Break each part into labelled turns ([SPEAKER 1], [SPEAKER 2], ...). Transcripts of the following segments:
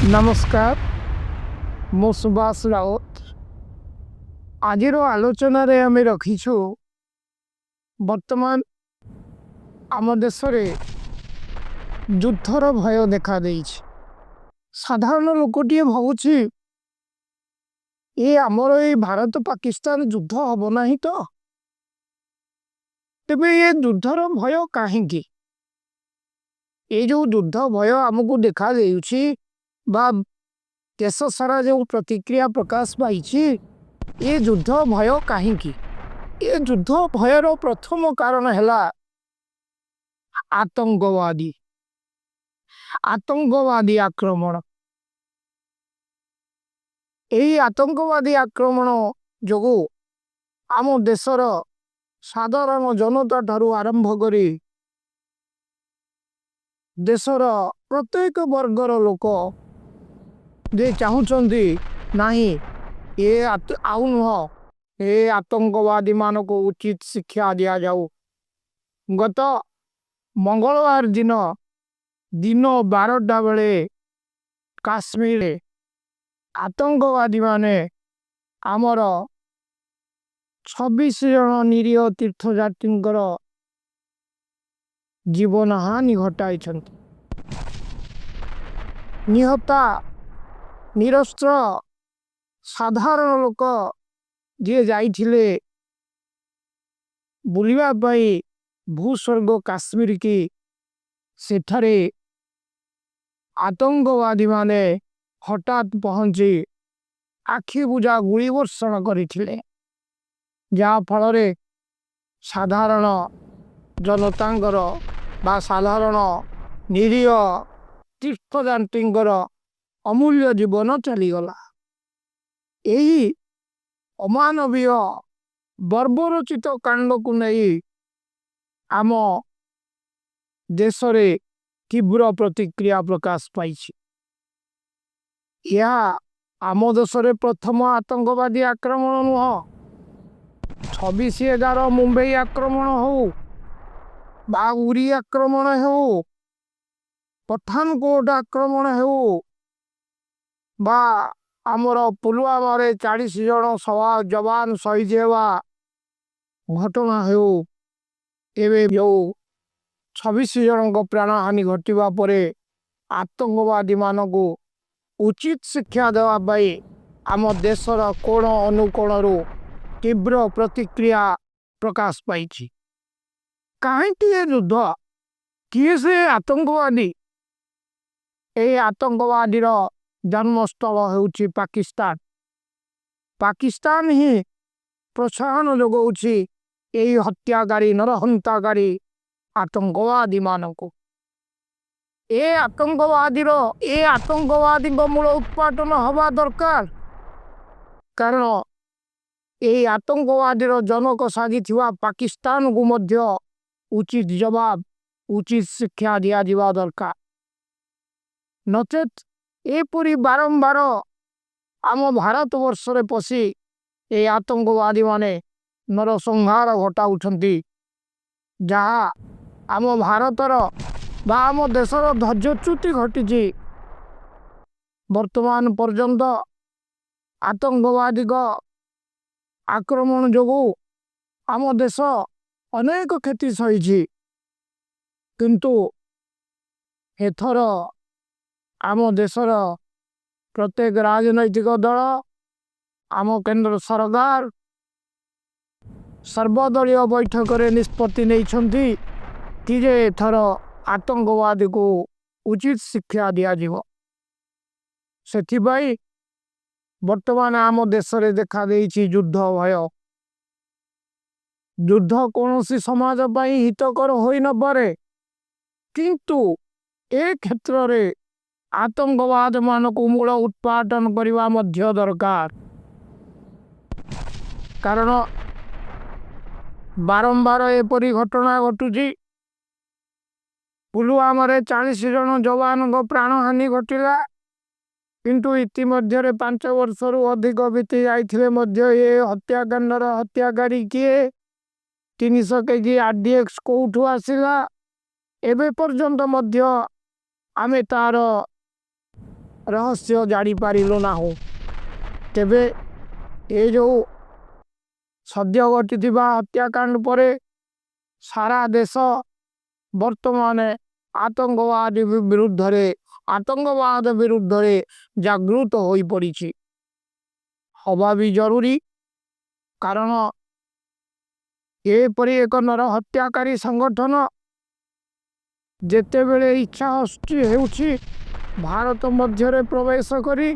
[SPEAKER 1] नमस्कार मु सुभाष राउत आज आलोचन आम रखीचु वर्तमान आम देश युद्धर भय देखा साधारण लोकटे भावुची ये आमर ये भारत पाकिस्तान युद्ध हम ना तो तेबे ये युद्धर भय कहीं ये जो युद्ध भय आमको देखा बा देश सारा जो प्रतिक्रिया प्रकाश पाई ये युद्ध भय कहीं ये युद्ध भयर प्रथम कारण है आतंकवादी आतंकवादी आक्रमण यही आतंकवादी आक्रमण जो आम देशर साधारण जनता ठारू आरंभ करी देशर प्रत्येक वर्गर लोक जे चाहूँगी नहीं ये आउ नुह ये आतंकवादी मान को उचित शिक्षा दि जाऊ। गत मंगलवार दिन दिन 12टा बेले काश्मीर आतंकवादी माने आमर 26 जन निरीह तीर्थयात्री जीवन हानि घटाई निहता निरस्त्र साधारण लोक जी जाइथिले बुलिबा पाई भूस्वर्ग काश्मीर की सेठारे आतंकवादी माने हठात पहुंची आखि बुझा गुली वर्षण करथिले जहाँ फल साधारण जनतांगर बा साधारण निरीह तीर्थयात्रींकर अमूल्य जीवन चलीगला। यही अमानवीय बर्बरचित कांड को नहीं आम देश रे तीव्र प्रतिक्रिया प्रकाश पाई। यह आम देश रे प्रथम आतंकवादी आक्रमण नुह 26/11 मुंबई आक्रमण हो बा उरी आक्रमण हो पठानकोट आक्रमण हो बा आमर पुलवामा रे 40 जन जवान शहीद हेवा घटना हो एवं जो 26 जन प्राण हानि घटवा पर आतंकवादी मान को उचित शिक्षा देवाई आम देशर कोण अनुकोण तीव्र प्रतिक्रिया प्रकाश पाई। कहीं युद्ध किए से आतंकवादी ये आतंकवादी जन्मस्थल होउची पाकिस्तान पाकिस्तान ही प्रोत्साहन जोगाउची यही हत्याकारी नरहंताकारी आतंकवादी मान को ये आतंकवादी मूल उत्पादन हवा दरकार कारण ये आतंकवादी जनक साजी पाकिस्तान को मध्य उचित जवाब उचित शिक्षा दिया दिवा दरकार नचेत एपरी बारंबार आम भारत वर्ष रे पशि ये आतंकवादी माने नरसंहार घटाउछंती जहाँ आम भारतर बा आम देशर धैर्यच्युति घटी वर्तमान पर्यंत आतंकवादी आक्रमण जोगु आम देश अनेक क्षति सही किंतु एथर आम देशर प्रत्येक राजनैतिक दल आम केंद्र सरकार सर्वदलीय बैठक रे निष्पत्ति नहीं कि जे एथर आतंकवादी को उचित शिक्षा दिया जीव सेथिबाई वर्तमान आम देश रे देखा देइछि युद्ध भय युद्ध कौन सी समाज पाई हितकर होई न पारे किंतु ए क्षेत्र रे आतंकवाद मान को मूल उत्पादन करने मध्य दरकार कारण बारंबार एपरी घटना घटुची पुलवामा रे 40 जन जवान प्राण हानि घटिला किंतु इतिमध्य 5 वर्ष रु अधिक बीती जाइथिले मध्य ये हत्याकांडर हत्याकारी किए 300 केजी आरडीएक्स कोठू आसिला एबे पर्यंत मध्य आमे तार रहस्य जापारू ना तेबे ये जो सद्य घटी हत्याकांड पर सारा देश वर्तमान आतंकवाद विरुद्ध रे जागृत हो पड़ी हवा भी जरूरी कारण एपरी एक नर हत्याकारी संगठन जेते बेले इच्छा होउछि भारत मध्य प्रवेश करी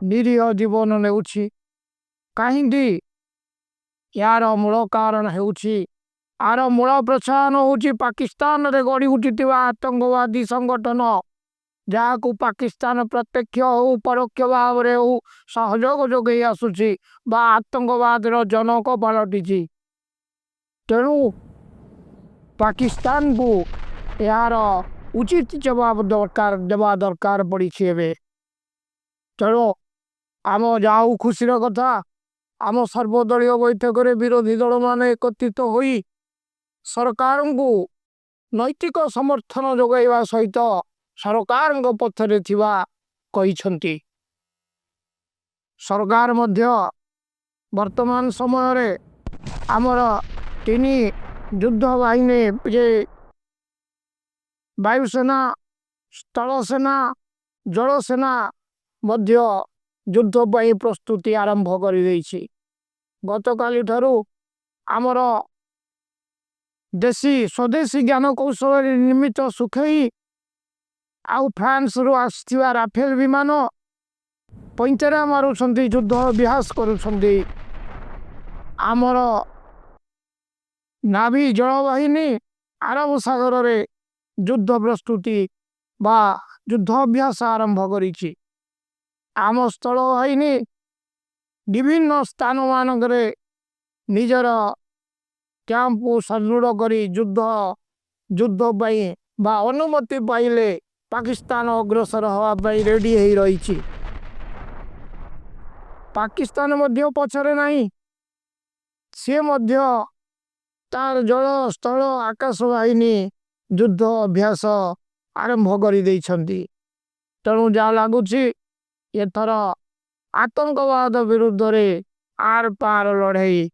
[SPEAKER 1] निरीह जीवन नेउछि कहीं यार मूल कारण होउछि आर मूल प्रोत्साहन होउछि पाकिस्तान रे गढ़ी उठिथिबा आतंकवादी संगठन जहां पाकिस्तान प्रत्यक्ष हो परोक्ष भाव रे हो सहयोग जोगई आसुछि बा आतंकवाद रो जनक पलटिछि तेणु पाकिस्तान को यार उचित जवाब देवा दरकार पड़ी तेणु आम जाऊ खुशीर कथा आम सर्वदलीय बैठक में विरोधी दल मान एकत्रित हो सरकार को नैतिक समर्थन जोगाइवा सहित सरकार पथरे थिबा कहिसंती सरकार मध्य वर्तमान समय रे आमर तीन युद्ध बाहिनी जे वायुसेना स्थलसेना जलसेना मध्य युद्ध पर प्रस्तुति आरंभ कर गतकाली ठारू आमर देशी स्वदेशी ज्ञान कौशल निर्मित सुखई आउ फ्रांस रु आसथिबा राफेल विमान पैंतरा मारुछंती युद्ध अभ्यास करुछंती आमर नाभी जलवाहिनी अरब सागर रे युद्ध प्रस्तुति बा युद्ध अभ्यास आरंभ करिछि आम स्थल बाहिनी विभिन्न स्थान मानक निजर कैंप सदृढ़ करी युद्ध बा अनुमति पाइले पाकिस्तान अग्रसर होगा रेडी हो रही पाकिस्तान मध्य पछरे नहीं सी मध्य तार जल स्थल आकाश बाहिनी युद्ध अभ्यास आरंभ कर तेणु जहाँ लगुच एथर आतंकवाद विरुद्ध रे आर पार लड़ाई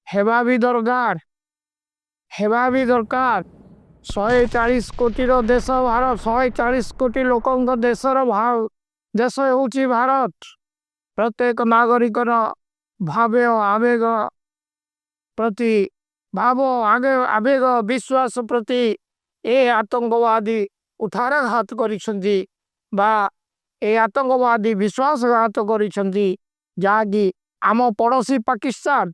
[SPEAKER 1] हेबा भी दरकार 140 कोटी देश भारत 140 कोटी लोकों देशर देश होउछि भारत प्रत्येक नागरिक भाव आवेग प्रति आवेग विश्वास प्रति ए आतंकवादी उठारघात करिसेंती बा ए आतंकवादी विश्वासघात करिसेंती जाकि आम पड़ोसी पाकिस्तान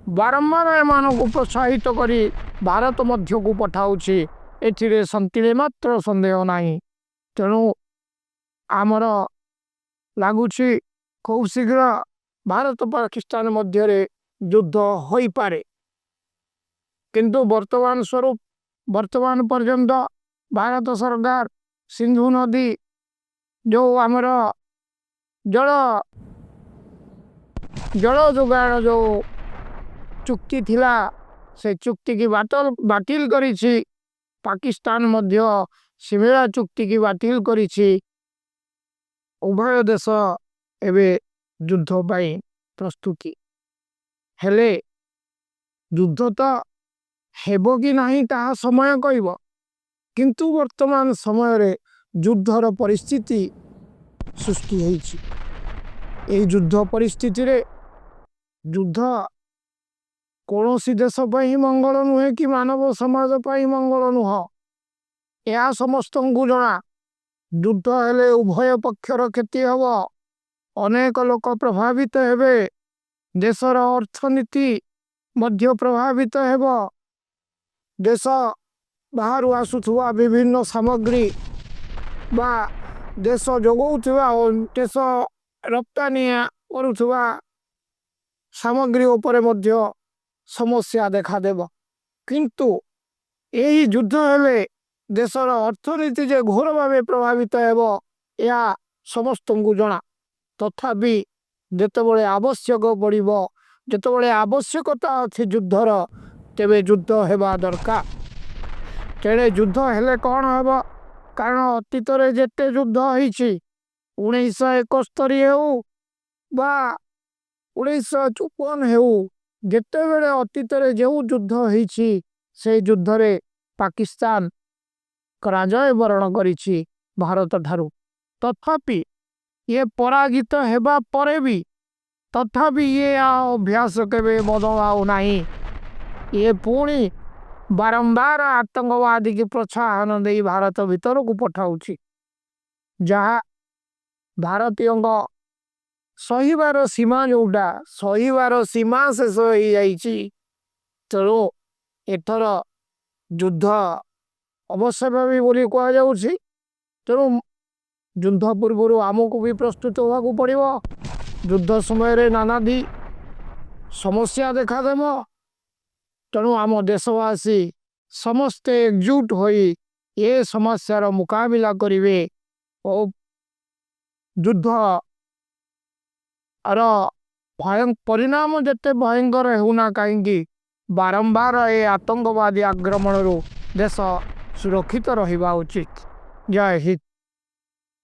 [SPEAKER 1] बारंबार एमान को प्रोत्साहित करी भारत मध्य को पठाउछि एथिरे संतिले मात्र संदेह नहीं तेणु आमर लगुछि खूब शीघ्र भारत पाकिस्तान मध्य रे युद्ध होई पारे किंतु वर्तमान पर्यंत भारत सरकार सिंधु नदी जो आमर जल जोगाण जो चुक्ति थिला से चुक्ति की बातिल करिछि पाकिस्तान मध्य सिमिला चुक्ति की बातिल करिछि उभय देश एबे युद्ध पाई प्रस्तुति हेले युद्ध तो हेबो कि नहीं ताहा समय कहब किंतु वर्तमान समय रे युद्धर परिस्थिति सृष्टि होइछि ए युद्ध परिस्थिति रे युद्ध कौनसी देश पर मंगल नुहे कि मानव समाज पर मंगल नुह यह समस्त को जना युद्ध हेले उभय पक्षर क्षति हब अनेक लोक प्रभावित हेबे देशर अर्थनीति मध्य प्रभावित हेब देश बाहर आसुथुवा विभिन्न सामग्री बा देश जोगौथुवा देश रप्तानी करुथुवा सामग्री उपरे मध्य समस्या देखा देव किंतु यही युद्ध हेले देशर अर्थनीति जे घोर भाव प्रभावित हेब या समस्त को जना तथापि जेतेबेले आवश्यक पड़िबो जेतेबेले आवश्यकता अछि युद्धर तेबे युद्ध हेबा दरकार तेणे युद्ध हेले कौन हेब କାରଣ ଅତୀତରେ ଯେତେ ଯୁଦ୍ଧ ହେଇଛି 1971 ହେଉ ବା 1954 ହେଉ, ଯେତେବେଳେ ଅତୀତରେ ଯେଉଁ ଯୁଦ୍ଧ ହେଇଛି ସେଇ ଯୁଦ୍ଧରେ ପାକିସ୍ତାନ ପରାଜୟ ବରଣ କରିଛି ଭାରତ ଠାରୁ। ତଥାପି ଇଏ ପରାଜିତ ହେବା ପରେ ବି ତଥାପି ଇଏ ଅଭ୍ୟାସ କେବେ ବଦଳାଉ ନାହିଁ। ଇଏ ପୁଣି ବାରମ୍ବାର ଆତଙ୍କବାଦୀକି ପ୍ରୋତ୍ସାହନ ଦେଇ ଭାରତ ଭିତରକୁ ପଠାଉଛି, ଯାହା ଭାରତୀୟଙ୍କ ସହିବାର ସୀମା ଯେଉଁଟା ସହିବାର ସୀମା ଶେଷ ହେଇଯାଇଛି। ତେଣୁ ଏଥର ଯୁଦ୍ଧ ଅବଶ୍ୟଭାବୀ ବୋଲି କୁହାଯାଉଛି। ତେଣୁ ଯୁଦ୍ଧ ପୂର୍ବରୁ ଆମକୁ ବି ପ୍ରସ୍ତୁତ ହେବାକୁ ପଡ଼ିବ। ଯୁଦ୍ଧ ସମୟରେ ନାନାଦି ସମସ୍ୟା ଦେଖାଦେବ। ତେଣୁ ଆମ ଦେଶବାସୀ ସମସ୍ତେ ଏକଜୁଟ ହୋଇ ଏ ସମସ୍ୟାର ମୁକାବିଲା କରିବେ ଓ ଯୁଦ୍ଧର ପରିଣାମ ଯେତେ ଭୟଙ୍କର ହେଉନା କାହିଁକି ବାରମ୍ବାର ଏ ଆତଙ୍କବାଦୀ ଆକ୍ରମଣରୁ ଦେଶ ସୁରକ୍ଷିତ ରହିବା ଉଚିତ। ଜୟ ହିନ୍ଦ।